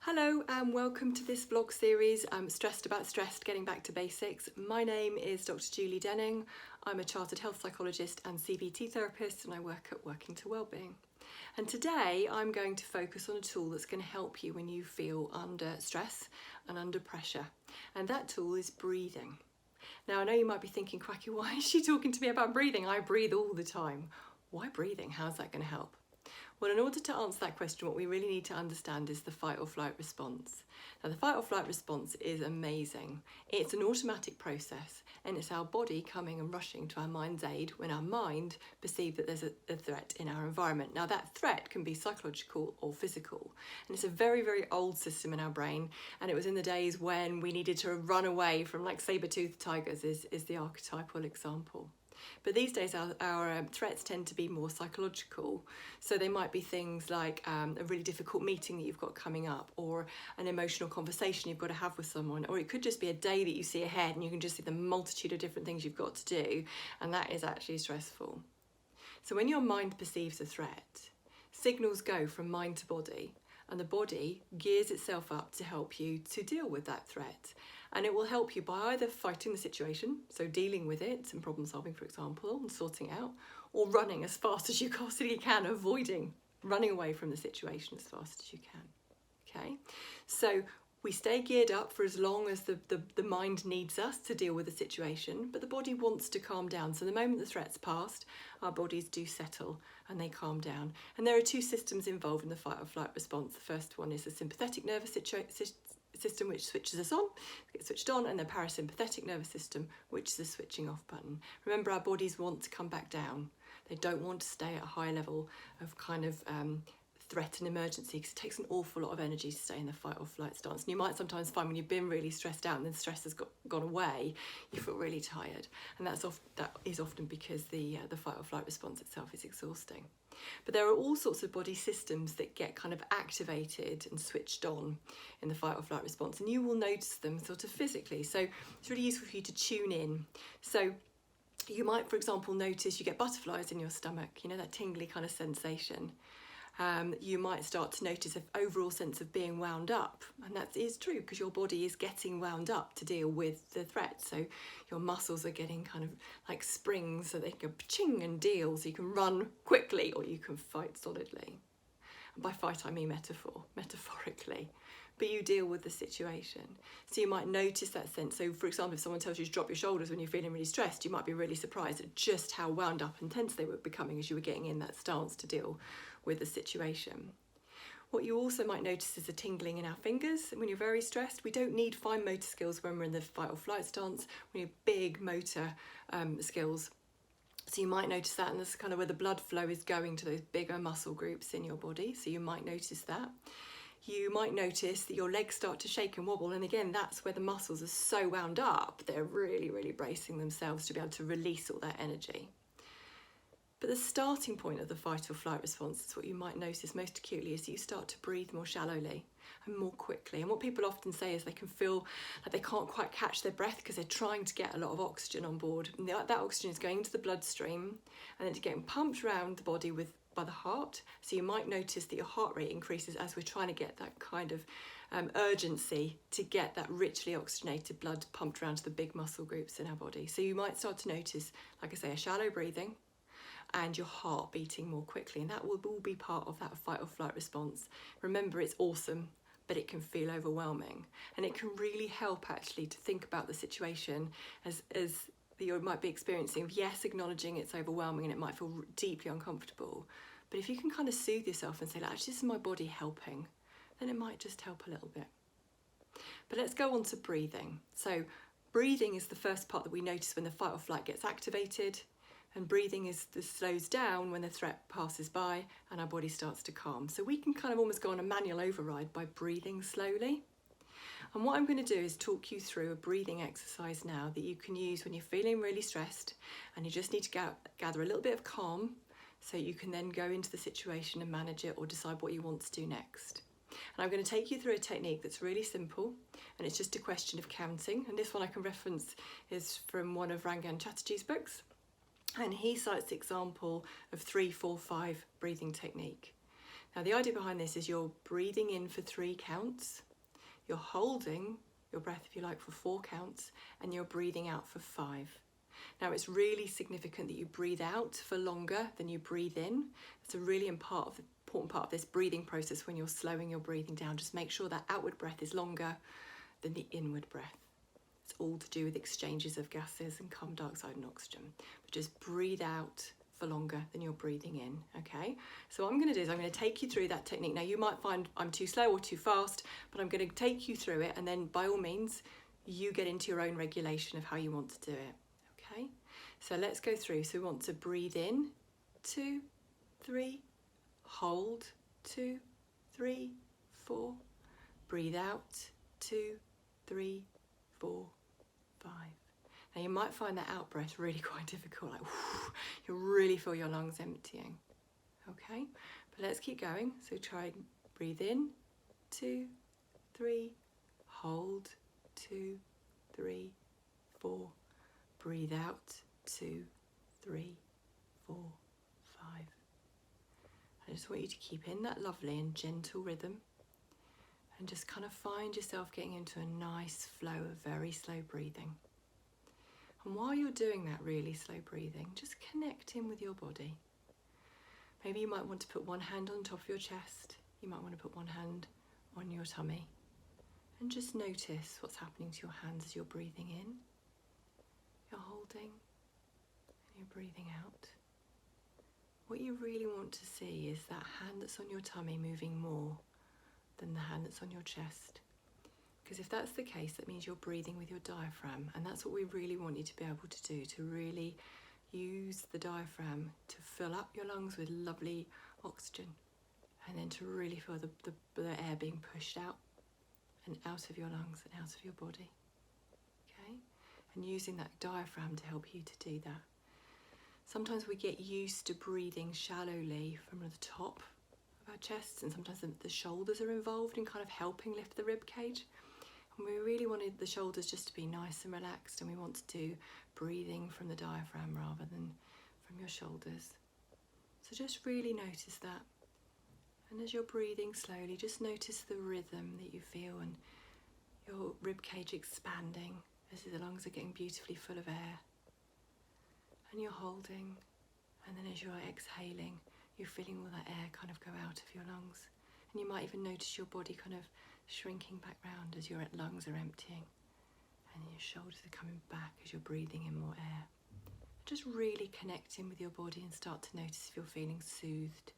Hello and welcome to this vlog series, Stressed About Stressed, Getting Back to Basics. My name is Dr. Julie Denning. I'm a chartered health psychologist and CBT therapist and I work at Working to Wellbeing. And today I'm going to focus on a tool that's going to help you when you feel under stress and under pressure. And that tool is breathing. Now I know you might be thinking, cracky, why is she talking to me about breathing? I breathe all the time. Why breathing? How's that going to help? Well, in order to answer that question, what we really need to understand is the fight or flight response. Now, the fight or flight response is amazing. It's an automatic process, and it's our body coming and rushing to our mind's aid when our mind perceives that there's a threat in our environment. Now, that threat can be psychological or physical, and it's a very, very old system in our brain, and it was in the days when we needed to run away from like saber-toothed tigers is the archetypal example. But these days our threats tend to be more psychological. So they might be things like a really difficult meeting that you've got coming up, or an emotional conversation you've got to have with someone, or it could just be a day that you see ahead and you can just see the multitude of different things you've got to do, and that is actually stressful. So when your mind perceives a threat, signals go from mind to body, and the body gears itself up to help you to deal with that threat. And it will help you by either fighting the situation, so dealing with it and problem solving, for example, and sorting it out, or running as fast as you possibly can, running away from the situation as fast as you can. Okay, so we stay geared up for as long as the mind needs us to deal with the situation, but the body wants to calm down. So the moment the threat's passed, our bodies do settle and they calm down. And there are two systems involved in the fight or flight response. The first one is the sympathetic nervous system, which switches us on, gets switched on, and the parasympathetic nervous system, which is the switching off button. Remember, our bodies want to come back down. They don't want to stay at a high level of kind of threat and emergency, because it takes an awful lot of energy to stay in the fight or flight stance. And you might sometimes find when you've been really stressed out and then stress has gone away, you feel really tired. And that is often because the fight or flight response itself is exhausting. But there are all sorts of body systems that get kind of activated and switched on in the fight or flight response, and you will notice them sort of physically. So it's really useful for you to tune in. So you might, for example, notice you get butterflies in your stomach, you know, that tingly kind of sensation. You might start to notice an overall sense of being wound up, and that is true because your body is getting wound up to deal with the threat. So your muscles are getting kind of like springs, so they can go ching and deal, so you can run quickly or you can fight solidly. And by fight I mean metaphorically, but you deal with the situation. So you might notice that sense. So for example, if someone tells you to drop your shoulders when you're feeling really stressed, you might be really surprised at just how wound up and tense they were becoming as you were getting in that stance to deal with the situation. What you also might notice is a tingling in our fingers. When you're very stressed, we don't need fine motor skills when we're in the fight or flight stance. We need big motor skills. So you might notice that, and this is kind of where the blood flow is going to those bigger muscle groups in your body. So you might notice that. You might notice that your legs start to shake and wobble, and again, that's where the muscles are so wound up, they're really, really bracing themselves to be able to release all that energy. But the starting point of the fight or flight response is what you might notice most acutely is that you start to breathe more shallowly and more quickly. And what people often say is they can feel like they can't quite catch their breath because they're trying to get a lot of oxygen on board. And that oxygen is going into the bloodstream and then it's getting pumped around the body by the heart. So you might notice that your heart rate increases as we're trying to get that kind of urgency to get that richly oxygenated blood pumped around to the big muscle groups in our body. So you might start to notice, like I say, a shallow breathing and your heart beating more quickly, and that will all be part of that fight or flight response. Remember, it's awesome, but it can feel overwhelming, and it can really help actually to think about the situation as you might be experiencing of, yes, acknowledging it's overwhelming and it might feel deeply uncomfortable, but if you can kind of soothe yourself and say, actually, this is my body helping, then it might just help a little bit. But let's go on to breathing. So breathing is the first part that we notice when the fight or flight gets activated. And breathing slows down when the threat passes by and our body starts to calm. So we can kind of almost go on a manual override by breathing slowly. And what I'm going to do is talk you through a breathing exercise now that you can use when you're feeling really stressed and you just need to gather a little bit of calm so you can then go into the situation and manage it or decide what you want to do next. And I'm going to take you through a technique that's really simple, and it's just a question of counting. And this one I can reference is from one of Rangan Chatterjee's books. And he cites the example of 3-4-5 breathing technique. Now the idea behind this is you're breathing in for 3 counts, you're holding your breath, if you like, for 4 counts, and you're breathing out for 5. Now it's really significant that you breathe out for longer than you breathe in. It's a really important part of this breathing process when you're slowing your breathing down. Just make sure that outward breath is longer than the inward breath. It's all to do with exchanges of gases and carbon dioxide and oxygen. But just breathe out for longer than you're breathing in, okay? So what I'm going to do is I'm going to take you through that technique. Now you might find I'm too slow or too fast, but I'm going to take you through it, and then by all means you get into your own regulation of how you want to do it, okay? So let's go through. So we want to breathe in, 2, 3, hold, 2, 3, 4, breathe out, 2, 3, 4, 5. Now you might find that out breath really quite difficult, like whoo, you really feel your lungs emptying, okay? But let's keep going. So try and breathe in, 2, 3, hold, 2, 3, 4, breathe out, 2, 3, 4, 5. I just want you to keep in that lovely and gentle rhythm and just kind of find yourself getting into a nice flow of very slow breathing. And while you're doing that really slow breathing, just connect in with your body. Maybe you might want to put one hand on top of your chest. You might want to put one hand on your tummy. And just notice what's happening to your hands as you're breathing in. You're holding and you're breathing out. What you really want to see is that hand that's on your tummy moving more than the hand that's on your chest. Because if that's the case, that means you're breathing with your diaphragm, and that's what we really want you to be able to do, to really use the diaphragm to fill up your lungs with lovely oxygen, and then to really feel the air being pushed out and out of your lungs and out of your body, okay? And using that diaphragm to help you to do that. Sometimes we get used to breathing shallowly from the top of our chests, and sometimes the shoulders are involved in kind of helping lift the rib cage. And we really wanted the shoulders just to be nice and relaxed, and we want to do breathing from the diaphragm rather than from your shoulders. So just really notice that. And as you're breathing slowly, just notice the rhythm that you feel and your rib cage expanding as the lungs are getting beautifully full of air. And you're holding, and then as you're exhaling, you're feeling all that air kind of go out of your lungs. And you might even notice your body kind of shrinking back round as your lungs are emptying, and your shoulders are coming back as you're breathing in more air. Just really connect in with your body and start to notice if you're feeling soothed.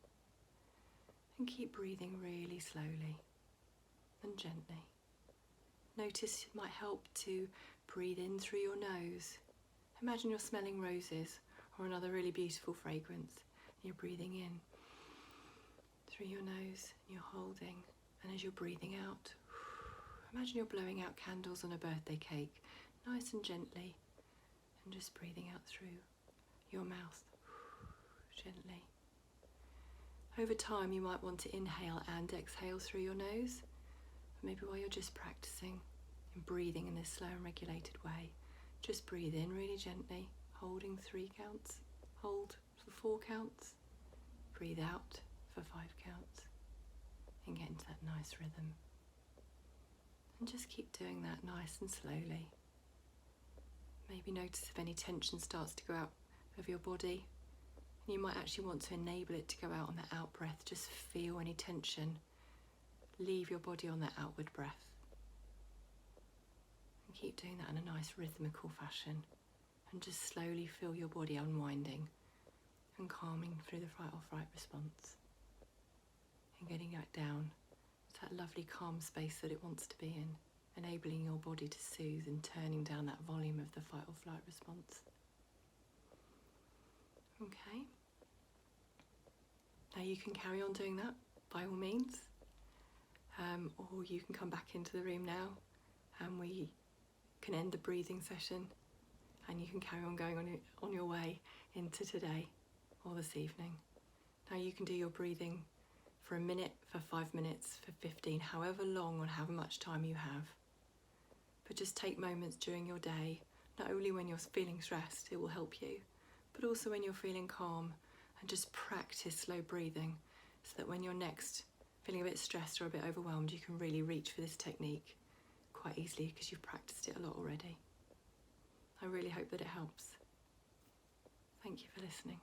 And keep breathing really slowly and gently. Notice it might help to breathe in through your nose. Imagine you're smelling roses or another really beautiful fragrance. You're breathing in through your nose and you're holding. And as you're breathing out, imagine you're blowing out candles on a birthday cake, nice and gently, and just breathing out through your mouth, gently. Over time, you might want to inhale and exhale through your nose, maybe while you're just practicing and breathing in this slow and regulated way. Just breathe in really gently, holding 3 counts, hold for 4 counts, breathe out for 5 counts. And get into that nice rhythm. And just keep doing that nice and slowly. Maybe notice if any tension starts to go out of your body. And you might actually want to enable it to go out on that out breath. Just feel any tension leave your body on that outward breath. And keep doing that in a nice rhythmical fashion. And just slowly feel your body unwinding and calming through the fight or flight response. And getting back down to that lovely calm space that it wants to be in, enabling your body to soothe and turning down that volume of the fight or flight response. Okay. Now you can carry on doing that by all means, or you can come back into the room now and we can end the breathing session and you can carry on going on your way into today or this evening. Now you can do your breathing for a minute, for 5 minutes, for 15, however long or however much time you have. But just take moments during your day, not only when you're feeling stressed, it will help you, but also when you're feeling calm, and just practice slow breathing so that when you're next feeling a bit stressed or a bit overwhelmed, you can really reach for this technique quite easily because you've practiced it a lot already. I really hope that it helps. Thank you for listening.